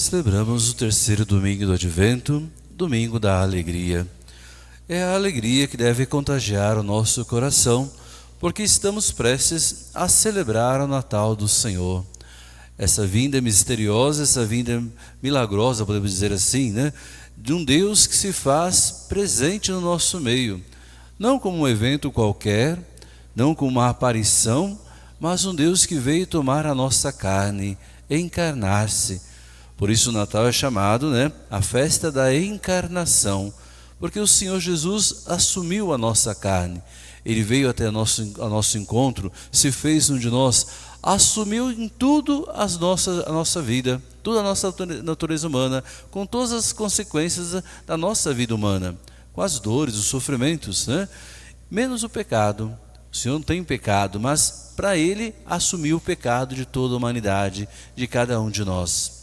Celebramos o terceiro domingo do Advento, domingo da alegria. É a alegria que deve contagiar o nosso coração, porque estamos prestes a celebrar o Natal do Senhor. Essa vinda misteriosa, essa vinda milagrosa, podemos dizer assim, né? De um Deus que se faz presente no nosso meio. Não como um evento qualquer, não como uma aparição, mas um Deus que veio tomar a nossa carne, encarnar-se. Por isso o Natal é chamado, a festa da encarnação, porque o Senhor Jesus assumiu a nossa carne. Ele veio até ao nosso encontro, se fez um de nós, assumiu em tudo a nossa vida, toda a nossa natureza humana, com todas as consequências da nossa vida humana, com as dores, os sofrimentos, menos o pecado. O Senhor não tem pecado, mas para Ele assumiu o pecado de toda a humanidade, de cada um de nós.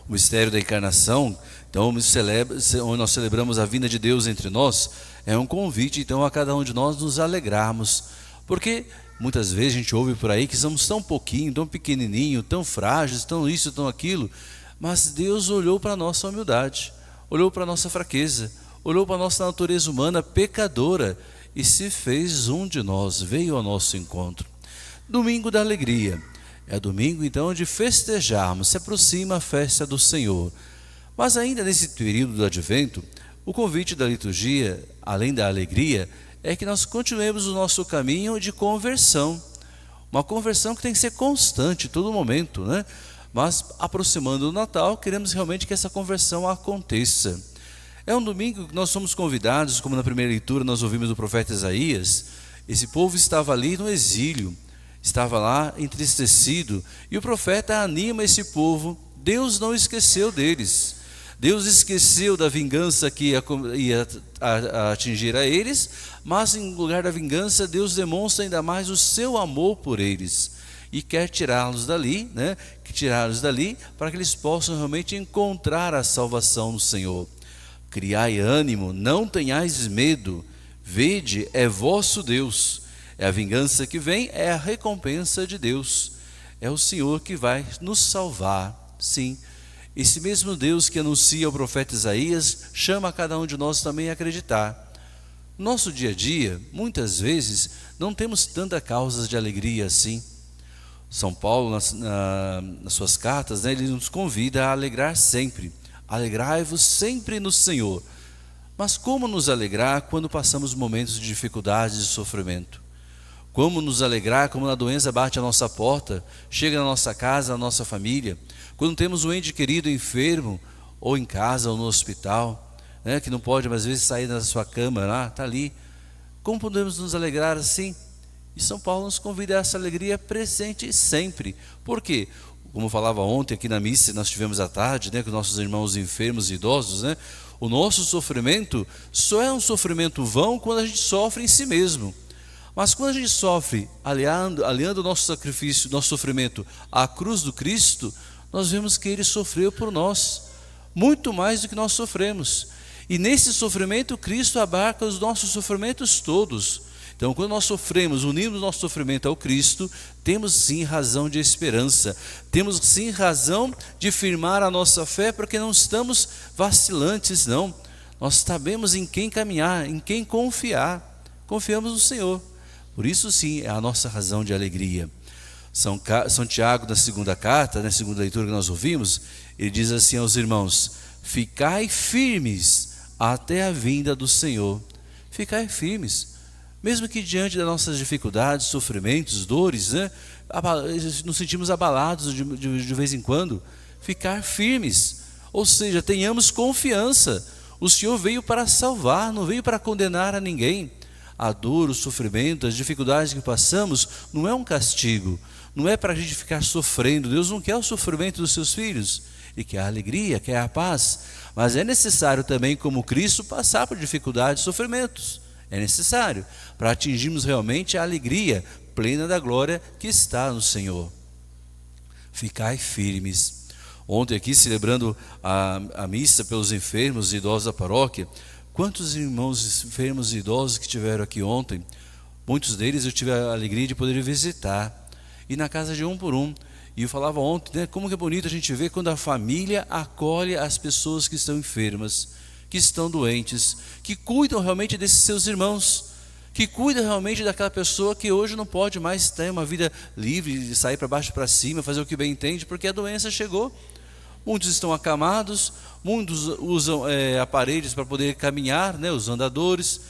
O mistério da encarnação, então, onde nós celebramos a vinda de Deus entre nós, é um convite, então, a cada um de nós nos alegrarmos. Porque muitas vezes a gente ouve por aí que somos tão pouquinho, tão pequenininho, tão frágeis, tão isso, tão aquilo. Mas Deus olhou para a nossa humildade, olhou para a nossa fraqueza, olhou para a nossa natureza humana pecadora e se fez um de nós, veio ao nosso encontro. Domingo da alegria. É domingo, então, de festejarmos, se aproxima a festa do Senhor. Mas ainda nesse período do Advento, o convite da liturgia, além da alegria, é que nós continuemos o nosso caminho de conversão. Uma conversão que tem que ser constante, todo momento, Mas, aproximando do Natal, queremos realmente que essa conversão aconteça. É um domingo que nós somos convidados, como na primeira leitura nós ouvimos do profeta Isaías, esse povo estava ali no exílio, estava lá entristecido, e o profeta anima esse povo. Deus não esqueceu deles. Deus esqueceu da vingança que ia atingir a eles, mas em lugar da vingança, Deus demonstra ainda mais o seu amor por eles. E quer tirá-los dali, para que eles possam realmente encontrar a salvação no Senhor. Criai ânimo, não tenhais medo, vede, é vosso Deus. É a vingança que vem, é a recompensa de Deus. É o Senhor que vai nos salvar. Sim, esse mesmo Deus que anuncia ao profeta Isaías, chama a cada um de nós também a acreditar. No nosso dia a dia, muitas vezes, não temos tanta causas de alegria assim. São Paulo, nas suas cartas, ele nos convida a alegrar sempre. Alegrai-vos sempre no Senhor. Mas como nos alegrar quando passamos momentos de dificuldade e sofrimento? Como nos alegrar quando a doença bate à nossa porta, chega na nossa casa, na nossa família, quando temos um ente querido enfermo, ou em casa, ou no hospital, que não pode, às vezes, sair da sua cama, está ali. Como podemos nos alegrar assim? E São Paulo nos convida a essa alegria presente sempre. Por quê? Como falava ontem aqui na missa, nós tivemos à tarde, com nossos irmãos enfermos e idosos, o nosso sofrimento só é um sofrimento vão quando a gente sofre em si mesmo. Mas quando a gente sofre, aliando o nosso sacrifício, nosso sofrimento à cruz do Cristo, nós vemos que Ele sofreu por nós, muito mais do que nós sofremos. E nesse sofrimento, Cristo abarca os nossos sofrimentos todos. Então, quando nós sofremos, unimos nosso sofrimento ao Cristo, temos sim razão de esperança, temos sim razão de firmar a nossa fé, porque não estamos vacilantes, não. Nós sabemos em quem caminhar, em quem confiar. Confiamos no Senhor. Por isso sim é a nossa razão de alegria. São Tiago, na segunda carta, na segunda leitura que nós ouvimos, ele diz assim aos irmãos: ficai firmes até a vinda do Senhor. Ficai firmes, mesmo que diante das nossas dificuldades, sofrimentos, dores, nos sentimos abalados de vez em quando. Ficar firmes, ou seja, tenhamos confiança. O Senhor veio para salvar, não veio para condenar a ninguém. A dor, o sofrimento, as dificuldades que passamos não é um castigo, não é para a gente ficar sofrendo. Deus não quer o sofrimento dos seus filhos, Ele quer a alegria, quer a paz, mas é necessário também, como Cristo, passar por dificuldades e sofrimentos. É necessário para atingirmos realmente a alegria plena da glória que está no Senhor. Ficai firmes. Ontem aqui, celebrando a missa pelos enfermos e idosos da paróquia, quantos irmãos enfermos e idosos que estiveram aqui ontem, muitos deles eu tive a alegria de poder visitar, ir na casa de um por um, E eu falava ontem, né, como que é bonito a gente ver quando a família acolhe as pessoas que estão enfermas, que estão doentes, que cuidam realmente desses seus irmãos, que cuidam realmente daquela pessoa que hoje não pode mais ter uma vida livre, de sair para baixo e para cima, fazer o que bem entende, porque a doença chegou. Muitos estão acamados, muitos usam aparelhos para poder caminhar, né, os andadores,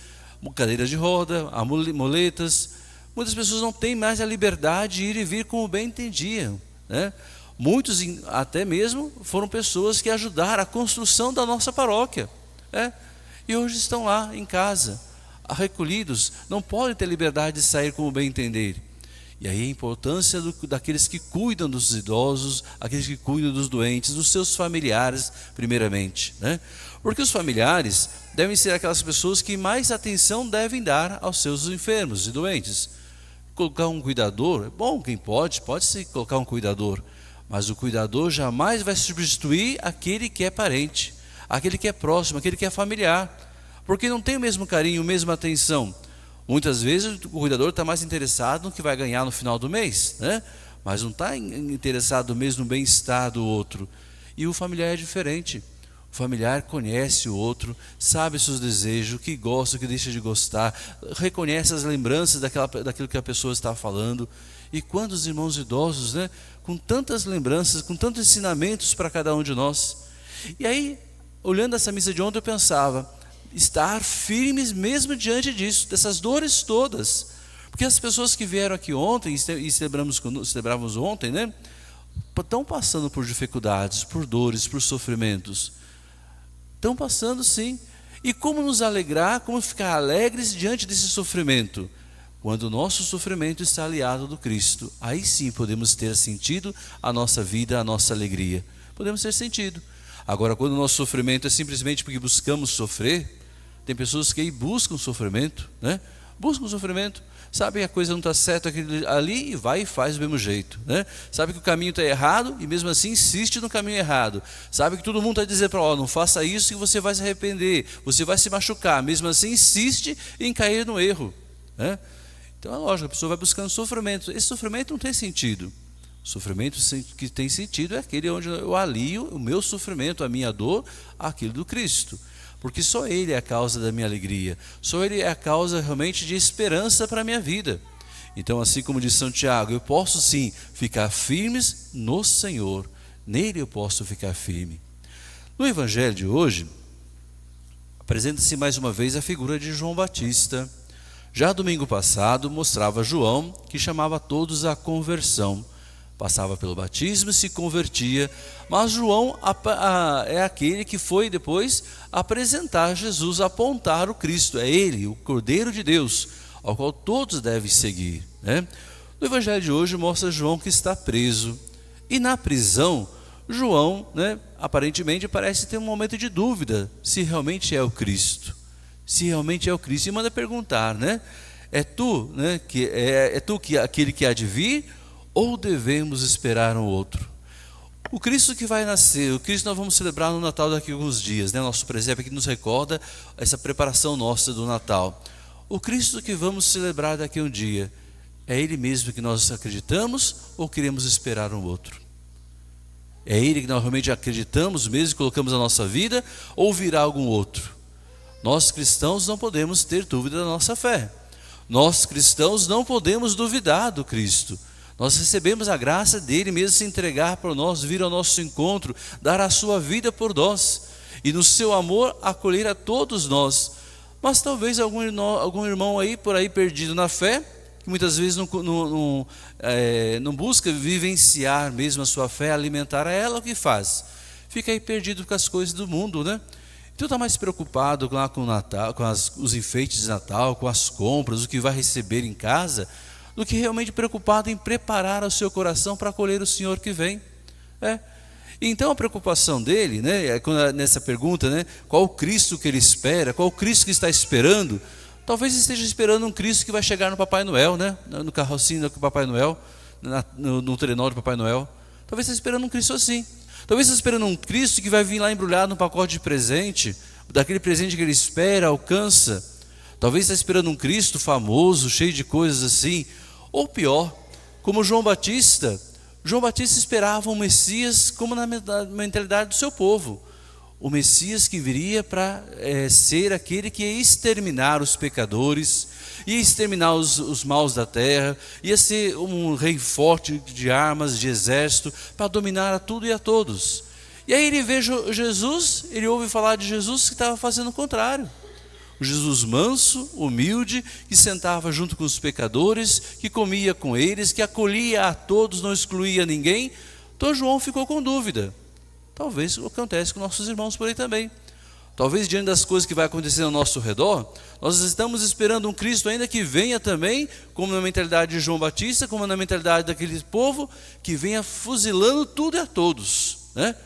cadeiras de roda, muletas. Muitas pessoas não têm mais a liberdade de ir e vir como bem entendiam, né? Muitos até mesmo foram pessoas que ajudaram a construção da nossa paróquia, né? E hoje estão lá em casa, recolhidos, não podem ter liberdade de sair como bem entender. E aí a importância daqueles que cuidam dos idosos, aqueles que cuidam dos doentes, dos seus familiares primeiramente, né? Porque os familiares devem ser aquelas pessoas que mais atenção devem dar aos seus enfermos e doentes. Colocar um cuidador, é bom, quem pode-se colocar um cuidador, mas o cuidador jamais vai substituir aquele que é parente, aquele que é próximo, aquele que é familiar, porque não tem o mesmo carinho, a mesma atenção. Muitas vezes o cuidador está mais interessado no que vai ganhar no final do mês, né? Mas não está interessado mesmo no bem-estar do outro. E o familiar é diferente. O familiar conhece o outro, sabe os seus desejos, o que gosta, o que deixa de gostar, reconhece as lembranças daquilo que a pessoa está falando. E quando os irmãos idosos, né, com tantas lembranças, com tantos ensinamentos para cada um de nós. E aí, olhando essa missa de ontem, eu pensava, estar firmes mesmo diante disso, dessas dores todas. Porque as pessoas que vieram aqui ontem, e celebrávamos ontem, né, estão passando por dificuldades, por dores, por sofrimentos. Estão passando, sim. E como nos alegrar, como ficar alegres diante desse sofrimento? Quando o nosso sofrimento está aliado do Cristo, aí sim podemos ter sentido a nossa vida, a nossa alegria. Podemos ter sentido. Agora, quando o nosso sofrimento é simplesmente porque buscamos sofrer, tem pessoas que aí buscam sofrimento, né? Buscam sofrimento, sabe que a coisa não está certa ali e vai e faz do mesmo jeito, né? Sabe que o caminho está errado e mesmo assim insiste no caminho errado. Sabe que todo mundo está dizendo para não faça isso que você vai se arrepender, você vai se machucar, mesmo assim insiste em cair no erro, né? Então é lógico, a pessoa vai buscando sofrimento. Esse sofrimento não tem sentido. O sofrimento que tem sentido é aquele onde eu alio o meu sofrimento, a minha dor, àquilo do Cristo. Porque só Ele é a causa da minha alegria. Só Ele é a causa realmente de esperança para a minha vida. Então, assim como diz São Tiago, eu posso sim ficar firmes no Senhor. Nele eu posso ficar firme. No Evangelho de hoje, apresenta-se mais uma vez a figura de João Batista. Já domingo passado mostrava João, que chamava todos à conversão. Passava pelo batismo e se convertia, mas João é aquele que foi depois apresentar Jesus, apontar o Cristo. É Ele, o Cordeiro de Deus, ao qual todos devem seguir, né? No Evangelho de hoje mostra João que está preso. E na prisão, João, né, aparentemente parece ter um momento de dúvida se realmente é o Cristo. Se realmente é o Cristo. E manda perguntar, né? É tu, né, que aquele que há de vir? Ou devemos esperar um outro? O Cristo que vai nascer, o Cristo nós vamos celebrar no Natal daqui a alguns dias, né? Nosso presépio que nos recorda essa preparação nossa do Natal. O Cristo que vamos celebrar daqui a um dia, é Ele mesmo que nós acreditamos ou queremos esperar um outro? É Ele que nós realmente acreditamos mesmo e colocamos a nossa vida, ou virá algum outro? Nós cristãos não podemos ter dúvida da nossa fé. Nós cristãos não podemos duvidar do Cristo. Nós recebemos a graça dele mesmo se entregar por nós, vir ao nosso encontro, dar a sua vida por nós e no seu amor acolher a todos nós. Mas talvez algum irmão aí por aí perdido na fé, que muitas vezes não busca vivenciar mesmo a sua fé, alimentar a ela, o que faz? Fica aí perdido com as coisas do mundo, né? Então está mais preocupado lá com o Natal, com os enfeites de Natal, com as compras, o que vai receber em casa, do que realmente preocupado em preparar o seu coração para acolher o Senhor que vem. Então a preocupação dele, né, nessa pergunta, né, qual o Cristo que ele espera, qual o Cristo que está esperando? Talvez esteja esperando um Cristo que vai chegar no Papai Noel, né, no carrocinho do Papai Noel, no trenó do Papai Noel. Talvez esteja esperando um Cristo assim. Talvez esteja esperando um Cristo que vai vir lá embrulhado num pacote de presente, daquele presente que ele espera, alcança. Talvez esteja esperando um Cristo famoso, cheio de coisas assim. Ou pior, como João Batista. João Batista esperava um Messias como na mentalidade do seu povo. O Messias que viria para ser aquele que ia exterminar os pecadores, ia exterminar os maus da terra, ia ser um rei forte de armas, de exército, para dominar a tudo e a todos. E aí ele vê Jesus, ele ouve falar de Jesus que estava fazendo o contrário. O Jesus manso, humilde, que sentava junto com os pecadores, que comia com eles, que acolhia a todos, não excluía ninguém. Então João ficou com dúvida. Talvez acontece com nossos irmãos por aí também. Talvez diante das coisas que vai acontecer ao nosso redor, nós estamos esperando um Cristo ainda que venha também, como na mentalidade de João Batista, como na mentalidade daquele povo, que venha fuzilando tudo e a todos, né?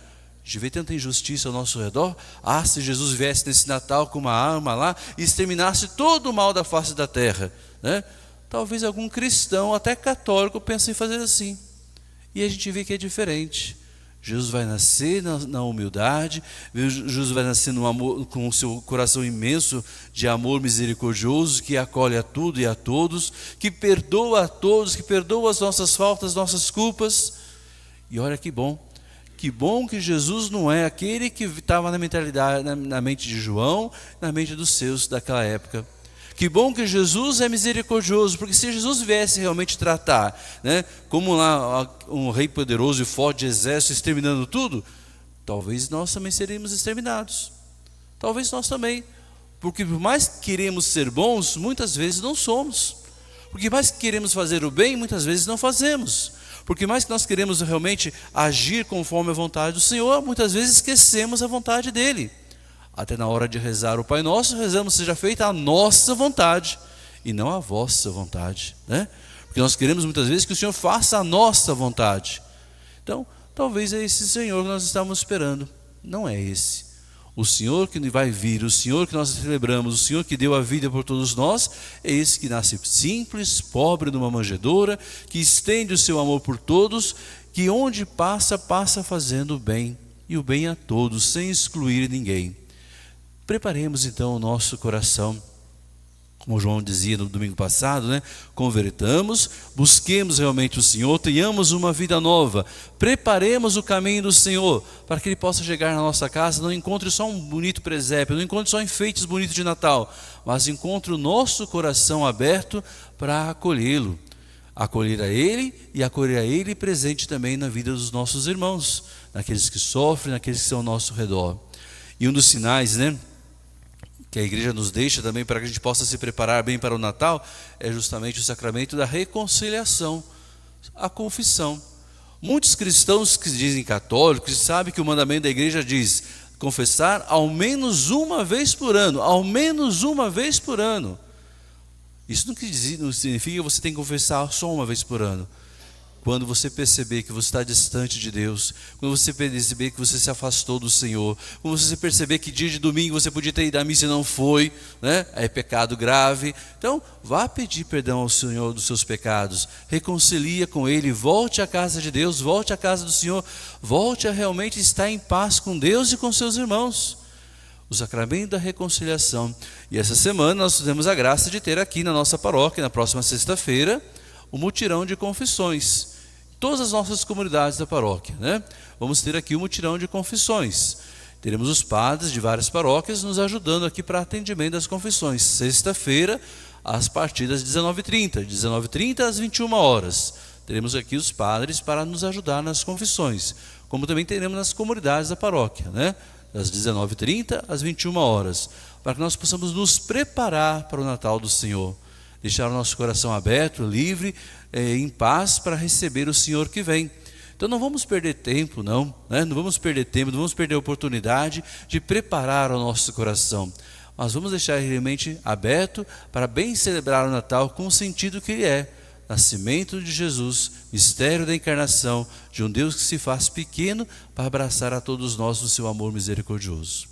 A gente vê tanta injustiça ao nosso redor. Se Jesus viesse nesse Natal com uma arma lá e exterminasse todo o mal da face da terra, né? Talvez algum cristão, até católico, pense em fazer assim. E a gente vê que é diferente. Jesus vai nascer na humildade, Jesus vai nascer no amor, com o seu coração imenso de amor misericordioso, que acolhe a tudo e a todos, que perdoa a todos, que perdoa as nossas faltas, nossas culpas. E olha que bom que Jesus não é aquele que estava na mentalidade, na mente de João, na mente dos seus daquela época. Que bom que Jesus é misericordioso, porque se Jesus viesse realmente tratar, né, como lá um rei poderoso e forte de exército exterminando tudo, talvez nós também seríamos exterminados. Talvez nós também. Porque por mais que queremos ser bons, muitas vezes não somos. Porque mais que queremos fazer o bem, muitas vezes não fazemos. Porque mais que nós queremos realmente agir conforme a vontade do Senhor, muitas vezes esquecemos a vontade dEle. Até na hora de rezar o Pai Nosso, rezamos: seja feita a nossa vontade e não a vossa vontade, né? Porque nós queremos muitas vezes que o Senhor faça a nossa vontade. Então, talvez é esse Senhor que nós estamos esperando. Não é esse. O Senhor que vai vir, o Senhor que nós celebramos, o Senhor que deu a vida por todos nós, é esse que nasce simples, pobre numa manjedoura, que estende o seu amor por todos, que onde passa, passa fazendo o bem, e o bem a todos, sem excluir ninguém. Preparemos então o nosso coração, como João dizia no domingo passado, né? Convertamos, busquemos realmente o Senhor, tenhamos uma vida nova, preparemos o caminho do Senhor, para que Ele possa chegar na nossa casa, não encontre só um bonito presépio, não encontre só enfeites bonitos de Natal, mas encontre o nosso coração aberto para acolhê-lo, acolher a Ele e acolher a Ele presente também na vida dos nossos irmãos, naqueles que sofrem, naqueles que estão ao nosso redor. E um dos sinais, né, que a igreja nos deixa também para que a gente possa se preparar bem para o Natal, é justamente o sacramento da reconciliação, a confissão. Muitos cristãos que dizem católicos sabem que o mandamento da igreja diz confessar ao menos uma vez por ano, ao menos uma vez por ano. Isso não significa que você tem que confessar só uma vez por ano. Quando você perceber que você está distante de Deus, quando você perceber que você se afastou do Senhor, quando você perceber que dia de domingo você podia ter ido à missa e não foi, né? É pecado grave. Então, vá pedir perdão ao Senhor dos seus pecados, reconcilia com Ele, volte à casa de Deus, volte à casa do Senhor, volte a realmente estar em paz com Deus e com seus irmãos. O sacramento da reconciliação. E essa semana nós temos a graça de ter aqui na nossa paróquia, na próxima sexta-feira, o mutirão de confissões. Todas as nossas comunidades da paróquia, né? Vamos ter aqui o mutirão de confissões. Teremos os padres de várias paróquias nos ajudando aqui para atendimento das confissões. Sexta-feira, a partir das 19h30. 19h30 às 21 horas. Teremos aqui os padres para nos ajudar nas confissões. Como também teremos nas comunidades da paróquia, né? Das 19h30 às 21 horas. Para que nós possamos nos preparar para o Natal do Senhor. Deixar o nosso coração aberto, livre, em paz para receber o Senhor que vem. Então não vamos perder tempo, não, né? Não vamos perder tempo, não vamos perder a oportunidade de preparar o nosso coração. Mas vamos deixar realmente aberto para bem celebrar o Natal com o sentido que ele é. Nascimento de Jesus, mistério da encarnação de um Deus que se faz pequeno para abraçar a todos nós no seu amor misericordioso.